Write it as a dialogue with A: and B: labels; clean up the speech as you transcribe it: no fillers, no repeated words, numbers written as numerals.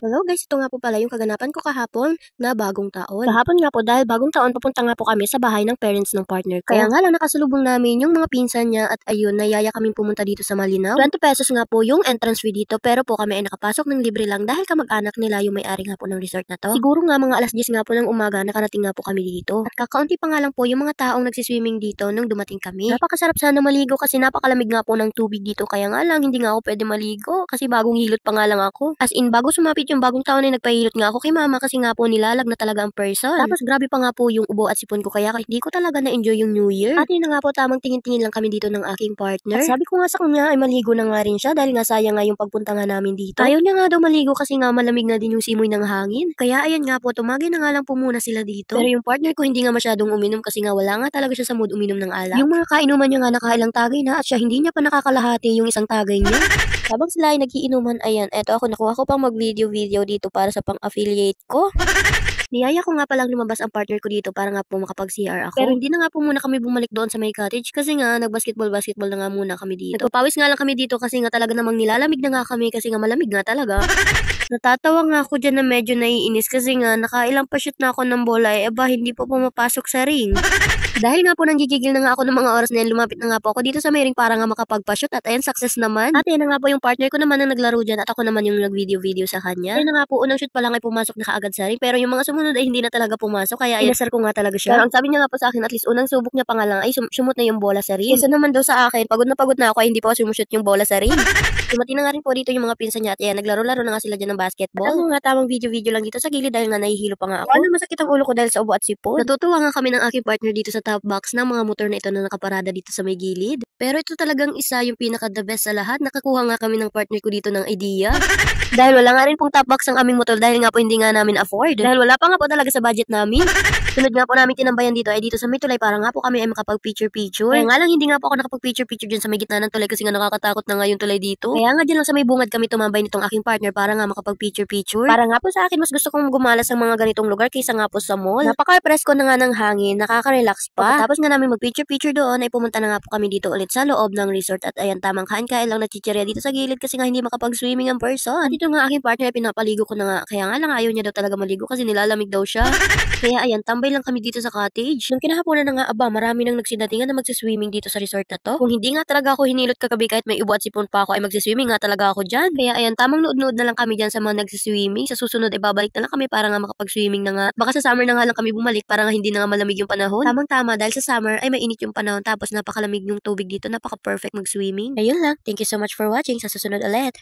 A: Hello guys, ito nga po pala yung kaganapan ko kahapon na bagong taon. Kahapon nga po dahil bagong taon papunta nga po kami sa bahay ng parents ng partner ko. Kaya nga lang nakasalubong namin yung mga pinsan niya at ayun, nayaya kaming pumunta dito sa Malinaw. 20 pesos nga po yung entrance fee dito pero po kami ay nakapasok ng libre lang dahil kamag-anak nila yung may-ari nga po ng resort na to. Siguro nga mga alas 10 nga po ng umaga nakarating nga po kami dito. At kakaunti pa nga lang po yung mga taong nagsiswimming dito nung dumating kami. Napakasarap sana maligo kasi napakalamig nga po ng tubig dito kaya nga lang hindi nga ako pwede maligo kasi bagong hilot pa nga lang ako. As in bago sumapit yung bagong taon ay nagpahilot nga ako kay mama kasi nga po nilalag na talaga ang person. Tapos grabe pa nga po yung ubo at sipon ko kaya hindi ko talaga na-enjoy yung New Year. At yun na nga po tamang tingin-tingin lang kami dito ng aking partner. At sabi ko nga sa kanya ay maligo na nga rin siya dahil nga sayang nga yung pagpunta nga namin dito. Ayaw niya nga daw maligo kasi nga malamig na din yung simoy ng hangin. Kaya ayan nga po tumagi na nga lang po muna sila dito. Pero yung partner ko hindi nga masyadong uminom kasi nga wala nga talaga siya sa mood uminom ng alak. Yung mga kainuman niya nga nakailang tagay na at siya hindi niya pa nakakalahati yung isang tagay niya. Habang sila ay nagiinuman, ayan, eto ako nakuha ko pang mag-video dito para sa pang-affiliate ko. Niyaya ko nga palang lumabas ang partner ko dito para nga po makapag-CR ako. Pero hindi na nga po muna kami bumalik doon sa may cottage kasi nga nag-basketball na nga muna kami dito. Nagpapawis nga lang kami dito kasi nga talaga namang nilalamig na nga kami kasi nga malamig nga talaga. Natatawa nga ako dyan na medyo naiinis kasi nga nakailang pa-shoot na ako ng bola eba hindi po pumapasok sa ring. Dahil nga po nanggigigil na nga ako ng mga oras na yan, lumapit na nga po ako dito sa may ring para nga makapagpa-shoot at ayan, success naman. At ayan na nga po yung partner ko naman na naglaro dyan at ako naman yung nag-video sa kanya. Ayan na nga po, unang shoot pa lang ay pumasok na kaagad sa ring pero yung mga sumunod ay hindi na talaga pumasok kaya inasar ko nga talaga siya. Pero ang sabi niya nga po sa akin at least unang subok niya pa nga lang ay sumut na yung bola sa ring. Isa naman daw sa akin, pagod na ako ay hindi pa ako sumushoot yung bola sa ring. Dumating na nga rin po dito yung mga pinsan niya at ayan, naglaro-laro na nga sila dyan ng basketball. At ako nga tamang video lang dito sa gilid dahil nga nahihilo pa nga ako. Ano masakit ang ulo ko dahil sa ubo at sipon. Natutuwa nga kami ng aking partner dito sa top box ng mga motor na ito na nakaparada dito sa may gilid. Pero ito talagang isa yung pinaka the best sa lahat. Nakakuha nga kami ng partner ko dito ng idea. Dahil wala nga rin pong top box ang aming motor dahil nga po hindi nga namin afford. Dahil wala pa nga po talaga sa budget namin. Sunod nga po namin tinambayan dito ay dito sa may tulay para nga po kami ay makapag-picture. Kaya nga lang hindi nga po ako nakapag-picture dyan sa may gitna ng tulay kasi nga nakakatakot na nga yung tulay dito. Kaya nga dyan lang sa may bungad kami tumambay nitong aking partner para nga makapag-picture. Para nga po sa akin mas gusto kong gumala sa mga ganitong lugar kaysa nga po sa mall. Napaka-presko na nga ng hangin, nakaka-relax pa. Tapos nga namin mag-picture doon ay pumunta na nga po kami dito ulit sa loob ng resort at ayan tamang kain-kain lang na chichirya dito sa gilid kasi nga hindi makapag-swimming ang person. At ito nga aking partner ay pinapaligo ko na nga. Kaya nga lang ayaw niya daw talaga maligo kasi nilalamig daw siya. Kaya ayan, tambay lang kami dito sa cottage. Nung kinahaponan na nga aba, marami nang nagsidatingan na magsiswimming dito sa resort na to. Kung hindi nga talaga ako hinilot kagabi kahit may ubo at sipon pa ako ay magsiswimming nga talaga ako dyan. Kaya ayan, tamang nood-nood na lang kami dyan sa mga nagsiswimming. Sa susunod ay babalik na lang kami para nga makapag-swimming na nga. Baka sa summer na nga lang kami bumalik para nga hindi na nga malamig yung panahon. Tamang-tama dahil sa summer ay mainit yung panahon tapos napakalamig yung tubig dito. Napaka-perfect mag-swimming. Ayun lang. Thank you so much for watching. Sa susunod ulit.